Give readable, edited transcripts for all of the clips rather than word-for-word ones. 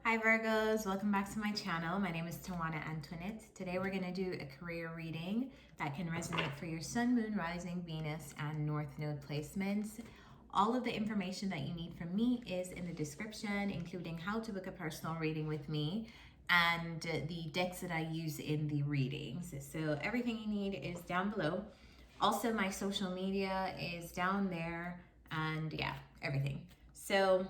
Hi Virgos, welcome back to my channel. My name is Tawanantoinette. Today we're going to do a career reading that can resonate for your Sun, Moon, Rising, Venus, and North Node placements. All of the information that you need from me is in the description, including how to book a personal reading with me and the decks that I use in the readings. So everything you need is down below. Also, my social media is down there and yeah, everything. So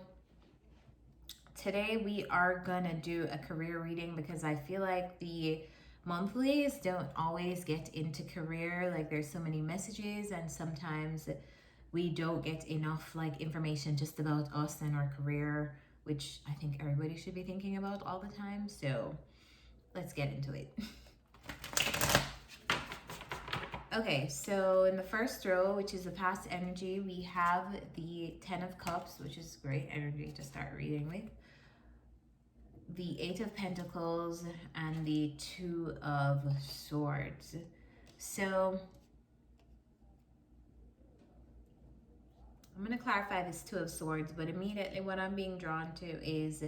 today we are gonna do a career reading because I feel like the monthlies don't always get into career. Like there's so many messages and sometimes we don't get enough like information just about us and our career, which I think everybody should be thinking about all the time. So let's get into it. Okay, so in the first row, which is the past energy, we have the 10 of Cups, which is great energy to start reading with, the 8 of Pentacles, and the 2 of Swords. So I'm going to clarify this 2 of Swords, but immediately what I'm being drawn to is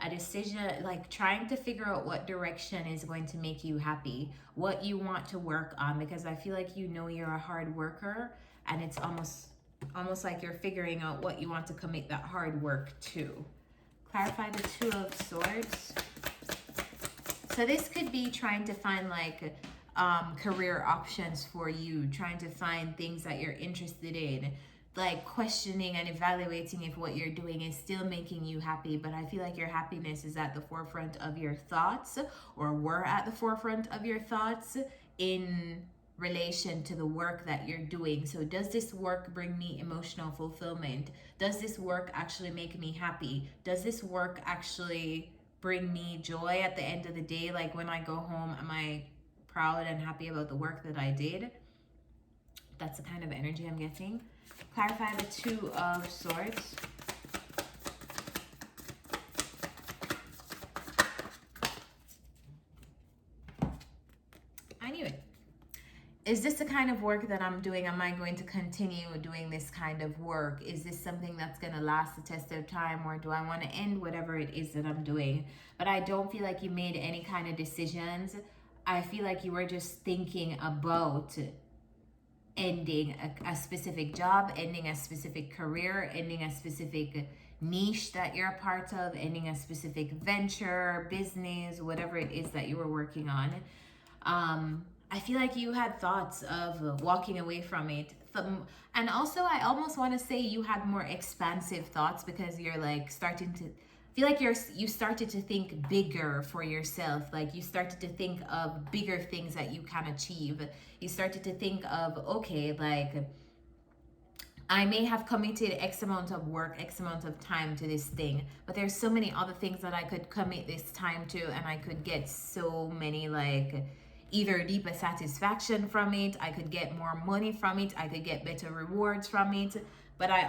a decision, like trying to figure out what direction is going to make you happy, what you want to work on, because I feel like you know you're a hard worker and it's almost like you're figuring out what you want to commit that hard work to. Clarify the 2 of Swords. So this could be trying to find like career options for you, trying to find things that you're interested in, like questioning and evaluating if what you're doing is still making you happy. But I feel like your happiness is at the forefront of your thoughts, or were at the forefront of your thoughts in relation to the work that you're doing. So does this work bring me emotional fulfillment? Does this work actually make me happy? Does this work actually bring me joy at the end of the day? Like when I go home, am I proud and happy about the work that I did? That's the kind of energy I'm getting. Clarify the 2 of Swords. I knew it. Is this the kind of work that I'm doing? Am I going to continue doing this kind of work? Is this something that's going to last the test of time, or do I want to end whatever it is that I'm doing? But I don't feel like you made any kind of decisions. I feel like you were just thinking about ending a specific job, ending a specific career, ending a specific niche that you're a part of, ending a specific venture, business, whatever it is that you were working on. I feel like you had thoughts of walking away from it. And also, I almost want to say you had more expansive thoughts because you're like starting to feel like you started to think bigger for yourself. Like you started to think of bigger things that you can achieve. You started to think of, okay, like I may have committed X amount of work, X amount of time to this thing, but there's so many other things that I could commit this time to, and I could get so many like either deeper satisfaction from it, I could get more money from it, I could get better rewards from it. But I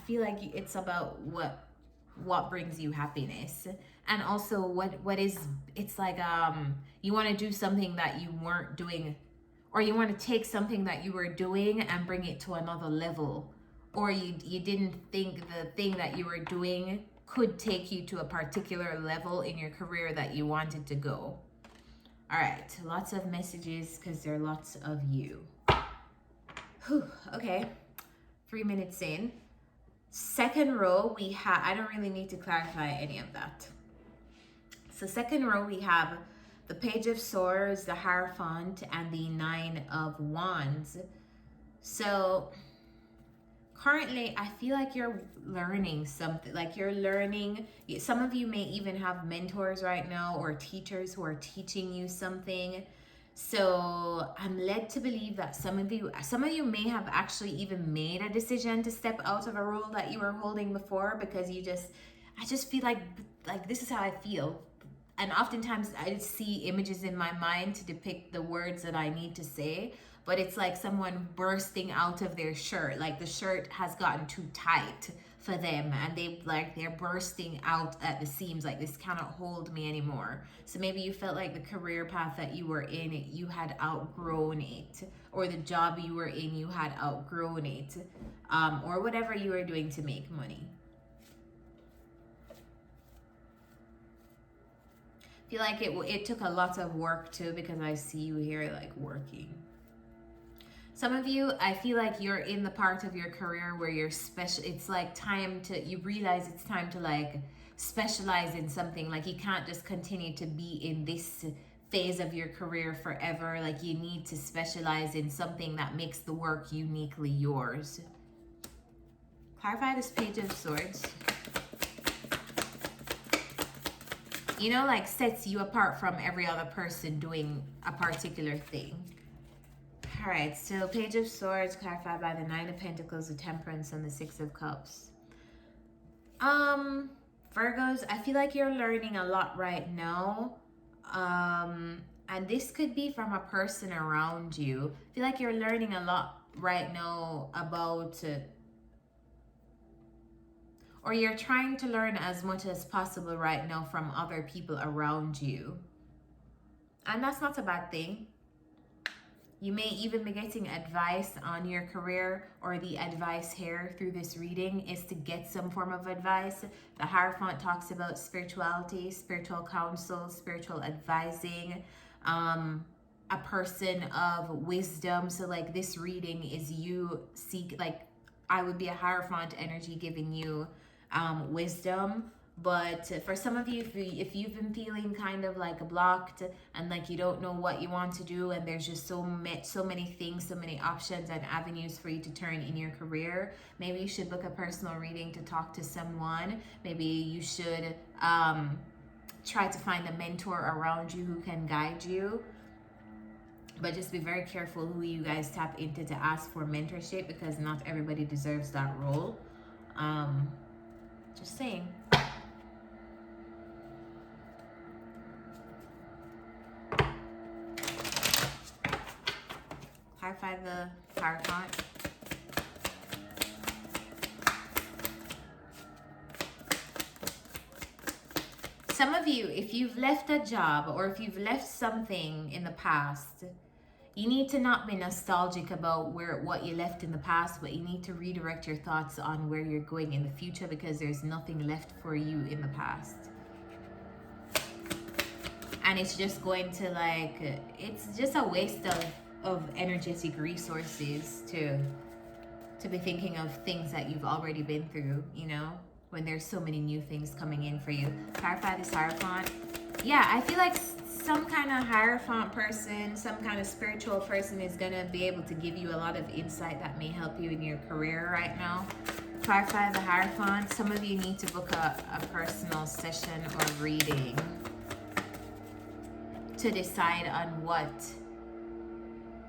feel like it's about what brings you happiness, and also what is, it's like you want to do something that you weren't doing, or you want to take something that you were doing and bring it to another level, or you didn't think the thing that you were doing could take you to a particular level in your career that you wanted to go. All right, lots of messages because there are lots of you. Whew, okay, 3 minutes in. Second row, we have, I don't really need to clarify any of that. So second row, we have the Page of Swords, the Hierophant, and the 9 of Wands. So currently, I feel like you're learning something, like you're learning. Some of you may even have mentors right now or teachers who are teaching you something. So I'm led to believe that some of you may have actually even made a decision to step out of a role that you were holding before, because I just feel like this is how I feel. And oftentimes I see images in my mind to depict the words that I need to say, but it's like someone bursting out of their shirt, like the shirt has gotten too tight for them and they're bursting out at the seams, like this cannot hold me anymore. So maybe you felt like the career path that you were in, you had outgrown it, or the job you were in, you had outgrown it, or whatever you were doing to make money. feel like it took a lot of work too, because I see you here like working. Some of you, I feel like you're in the part of your career where you're special. It's like time to, you realize it's time to like specialize in something. Like you can't just continue to be in this phase of your career forever. Like you need to specialize in something that makes the work uniquely yours. Clarify this Page of Swords. You know, like sets you apart from every other person doing a particular thing. All right, so Page of Swords clarified by the Nine of Pentacles, the Temperance, and the Six of Cups. Virgos, I feel like you're learning a lot right now. And this could be from a person around you. I feel like you're learning a lot right now about, or you're trying to learn as much as possible right now from other people around you. And that's not a bad thing. You may even be getting advice on your career, or the advice here through this reading is to get some form of advice. The Hierophant talks about spirituality, spiritual counsel, spiritual advising, a person of wisdom. So like this reading is you seek, like I would be a Hierophant energy giving you wisdom. But for some of you, if you've been feeling kind of like blocked and like you don't know what you want to do, and there's just so many things, so many options and avenues for you to turn in your career, maybe you should book a personal reading to talk to someone. Maybe you should try to find a mentor around you who can guide you. But just be very careful who you guys tap into to ask for mentorship, because not everybody deserves that role. Just saying. Clarify the Hierophant. Some of you, if you've left a job or if you've left something in the past, you need to not be nostalgic about what you left in the past, but you need to redirect your thoughts on where you're going in the future, because there's nothing left for you in the past. And it's just going to like, it's just a waste of energetic resources to be thinking of things that you've already been through, you know, when there's so many new things coming in for you. Clarify this Hierophant. Yeah, I feel like some kind of Hierophant person, some kind of spiritual person is going to be able to give you a lot of insight that may help you in your career right now. Clarify the Hierophant. Some of you need to book a personal session or reading to decide on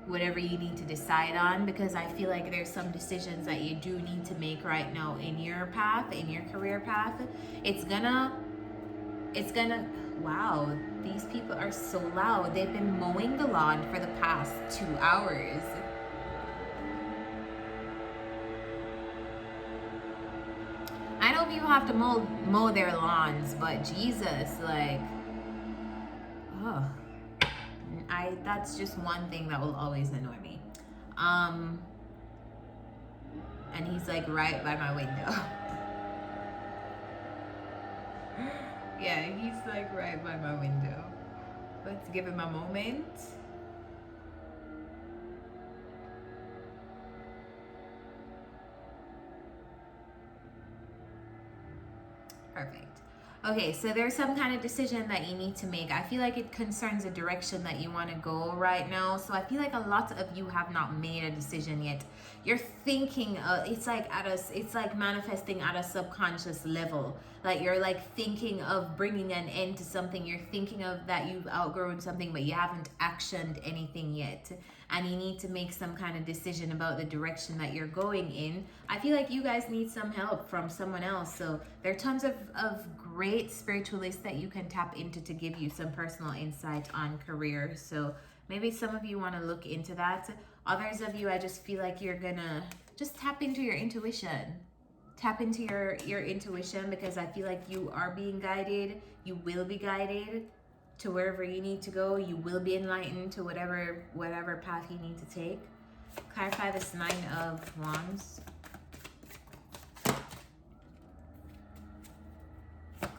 whatever you need to decide on, because I feel like there's some decisions that you do need to make right now in your path, in your career path. It's gonna, wow, these people are so loud. They've been mowing the lawn for the past 2 hours. I know people have to mow their lawns, but Jesus, like, oh. That's just one thing that will always annoy me. And he's like right by my window. Yeah, he's like right by my window. Let's give him a moment. Perfect. Okay, so there's some kind of decision that you need to make. I feel like it concerns a direction that you want to go right now. So I feel like a lot of you have not made a decision yet. You're thinking, it's like manifesting at a subconscious level. Like you're like thinking of bringing an end to something. You're thinking of that you've outgrown something, but you haven't actioned anything yet. And you need to make some kind of decision about the direction that you're going in. I feel like you guys need some help from someone else. So there are tons of great spiritualists that you can tap into to give you some personal insight on career. So maybe some of you want to look into that. Others of you, I just feel like you're gonna just tap into your intuition. Tap into your intuition, because I feel like you are being guided. You will be guided to wherever you need to go. You will be enlightened to whatever path you need to take. Clarify this Nine of Wands.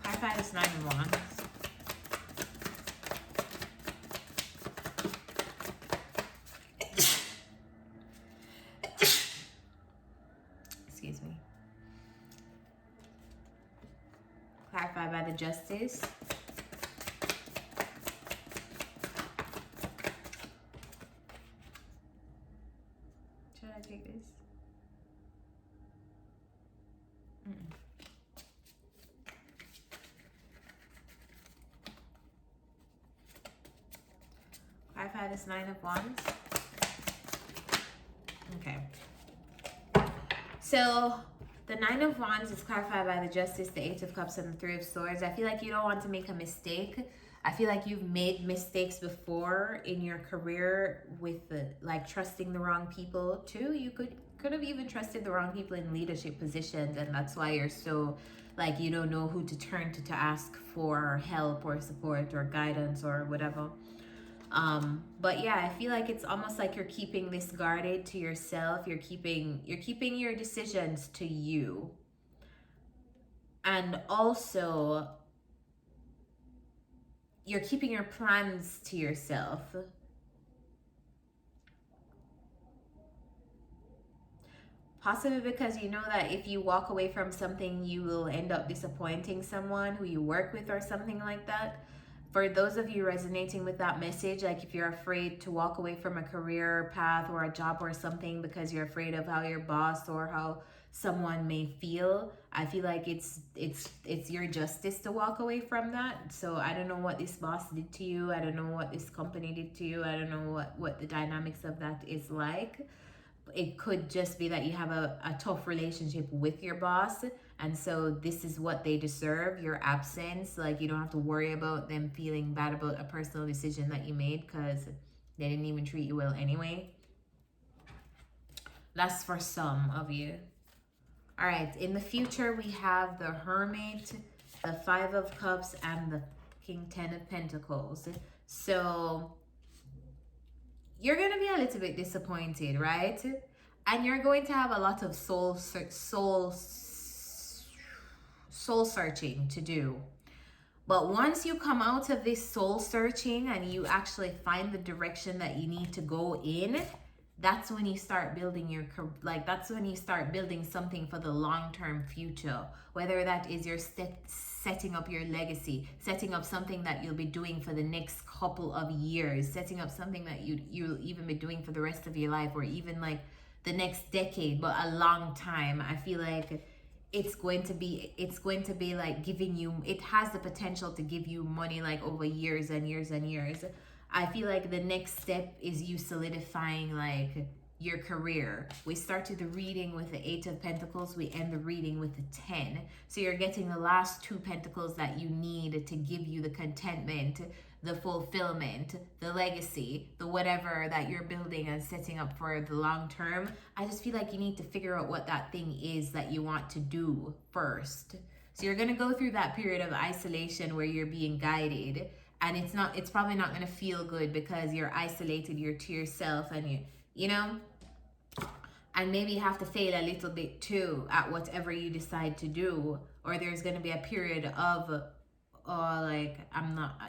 Clarify this Nine of Wands. the Justice. Should I take this? Clarify this Nine of Wands. Okay. So the Nine of Wands is clarified by the Justice, the Eight of Cups, and the Three of Swords. I feel like you don't want to make a mistake. I feel like you've made mistakes before in your career with the, like, trusting the wrong people too. You could have even trusted the wrong people in leadership positions, and that's why you're so, like, you don't know who to turn to ask for help or support or guidance or whatever. But yeah, I feel like it's almost like you're keeping this guarded to yourself. You're keeping your decisions to you. And also, you're keeping your plans to yourself. Possibly because you know that if you walk away from something, you will end up disappointing someone who you work with or something like that. For those of you resonating with that message, like if you're afraid to walk away from a career path or a job or something because you're afraid of how your boss or how someone may feel, I feel like it's your justice to walk away from that. So I don't know what this boss did to you. I don't know what this company did to you. I don't know what the dynamics of that is like. It could just be that you have a tough relationship with your boss, and so this is what they deserve, your absence. Like, you don't have to worry about them feeling bad about a personal decision that you made because they didn't even treat you well anyway. That's for some of you. All right, in the future we have the Hermit, the Five of Cups, and the King Ten of Pentacles. So you're going to be a little bit disappointed, right? And you're going to have a lot of soul searching to do. But once you come out of this soul searching and you actually find the direction that you need to go in, that's when you start building that's when you start building something for the long-term future. Whether that is your setting up your legacy, setting up something that you'll be doing for the next couple of years, setting up something that you'll even be doing for the rest of your life, or even like the next decade, but a long time. I feel like it's going to be like giving you, it has the potential to give you money like over years and years and years. I feel like the next step is you solidifying like your career. We started the reading with the Eight of Pentacles. We end the reading with the 10. So you're getting the last two pentacles that you need to give you the contentment, the fulfillment, the legacy, the whatever that you're building and setting up for the long term. I just feel like you need to figure out what that thing is that you want to do first. So you're going to go through that period of isolation where you're being guided, and it's probably not going to feel good because you're isolated, you're to yourself, and you know, and maybe you have to fail a little bit too at whatever you decide to do, or there's going to be a period of like,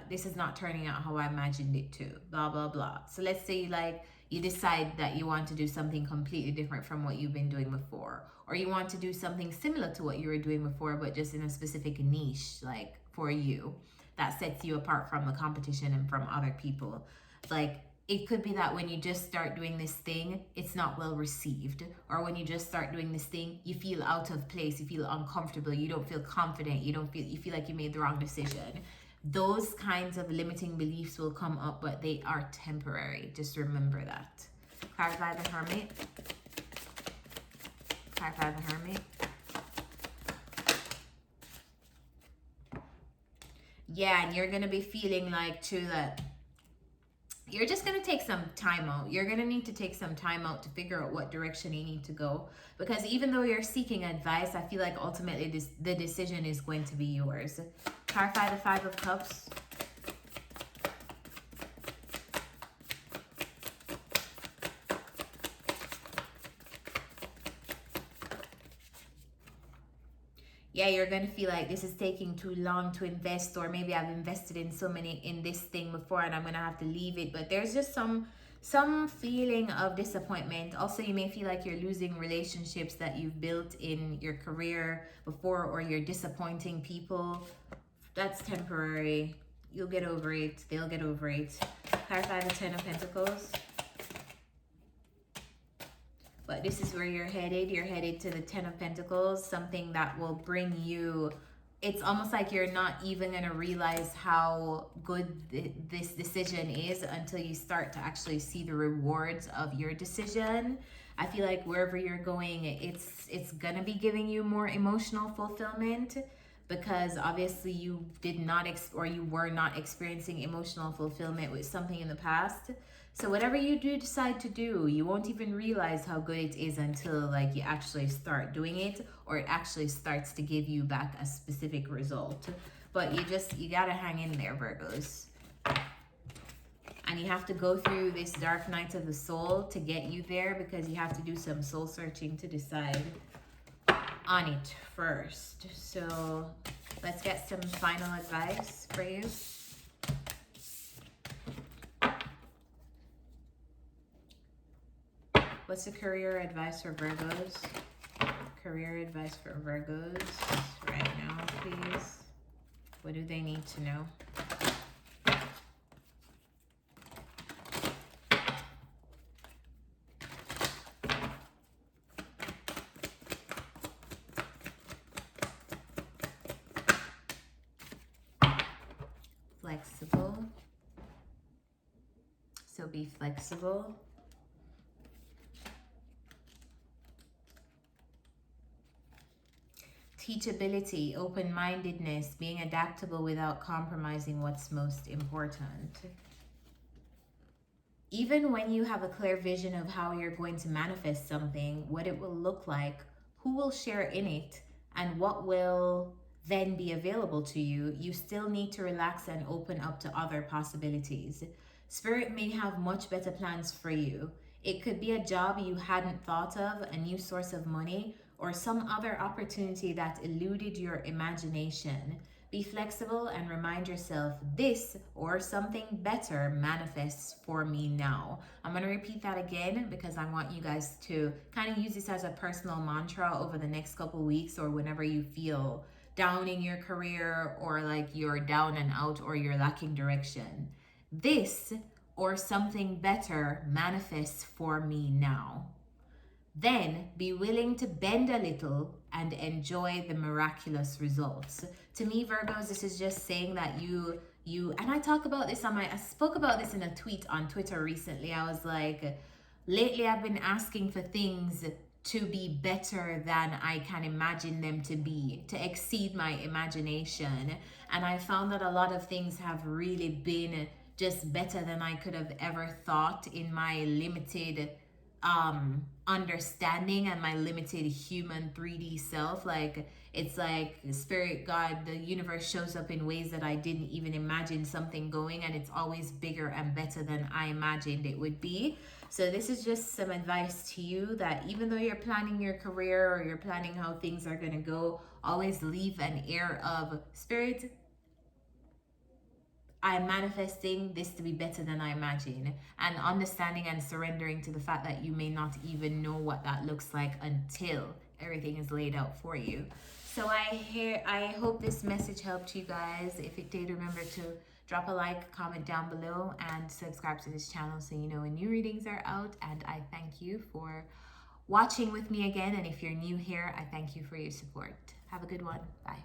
this is not turning out how I imagined it to, blah blah blah. So let's say like you decide that you want to do something completely different from what you've been doing before, or you want to do something similar to what you were doing before but just in a specific niche, like for you, that sets you apart from the competition and from other people. Like, it could be that when you just start doing this thing, it's not well received. Or when you just start doing this thing, you feel out of place, you feel uncomfortable, you don't feel confident, you feel like you made the wrong decision. Those kinds of limiting beliefs will come up, but they are temporary. Just remember that. Clarify the Hermit. Clarify the Hermit. Yeah, and you're going to be feeling like too that you're just going to take some time out. You're going to need to take some time out to figure out what direction you need to go. Because even though you're seeking advice, I feel like ultimately the decision is going to be yours. Clarify the Five of Cups. Yeah, you're going to feel like this is taking too long to invest, or maybe I've invested in this thing before and I'm going to have to leave it. But there's just some feeling of disappointment. Also, you may feel like you're losing relationships that you've built in your career before, or you're disappointing people That's temporary. You'll get over it. They'll get over it. Clarify the Ten of Pentacles. But this is where you're headed. You're headed to the Ten of Pentacles, something that will bring you, it's almost like you're not even going to realize how good this decision is until you start to actually see the rewards of your decision. I feel like wherever you're going, it's going to be giving you more emotional fulfillment, because obviously you did not or you were not experiencing emotional fulfillment with something in the past. So whatever you do decide to do, you won't even realize how good it is until like you actually start doing it, or it actually starts to give you back a specific result. But you gotta hang in there, Virgos. And you have to go through this dark night of the soul to get you there, because you have to do some soul searching to decide on it first. So let's get some final advice for you. What's the career advice for Virgos? Career advice for Virgos right now, please. What do they need to know? Flexible. So be flexible. Teachability, open-mindedness, being adaptable without compromising what's most important. Even when you have a clear vision of how you're going to manifest something, what it will look like, who will share in it, and what will then be available to you, you still need to relax and open up to other possibilities. Spirit may have much better plans for you. It could be a job you hadn't thought of, a new source of money, or some other opportunity that eluded your imagination. Be flexible and remind yourself, this or something better manifests for me now. I'm going to repeat that again because I want you guys to kind of use this as a personal mantra over the next couple weeks, or whenever you feel down in your career, or like you're down and out, or you're lacking direction. This or something better manifests for me now. Then be willing to bend a little and enjoy the miraculous results. To me, Virgos, this is just saying that you and I talk about this I spoke about this in a tweet on Twitter recently. I was like, lately I've been asking for things to be better than I can imagine them to be, to exceed my imagination. And I found that a lot of things have really been just better than I could have ever thought in my limited understanding and my limited human 3D self. Like, it's like spirit, God, the universe shows up in ways that I didn't even imagine something going, and it's always bigger and better than I imagined it would be. So this is just some advice to you, that even though you're planning your career or you're planning how things are going to go, always leave an air of, spirit, I'm manifesting this to be better than I imagine, and understanding and surrendering to the fact that you may not even know what that looks like until everything is laid out for you. So I hope this message helped you guys. If it did, remember to drop a like, comment down below, and subscribe to this channel so you know when new readings are out. And I thank you for watching with me again. And if you're new here, I thank you for your support. Have a good one. Bye.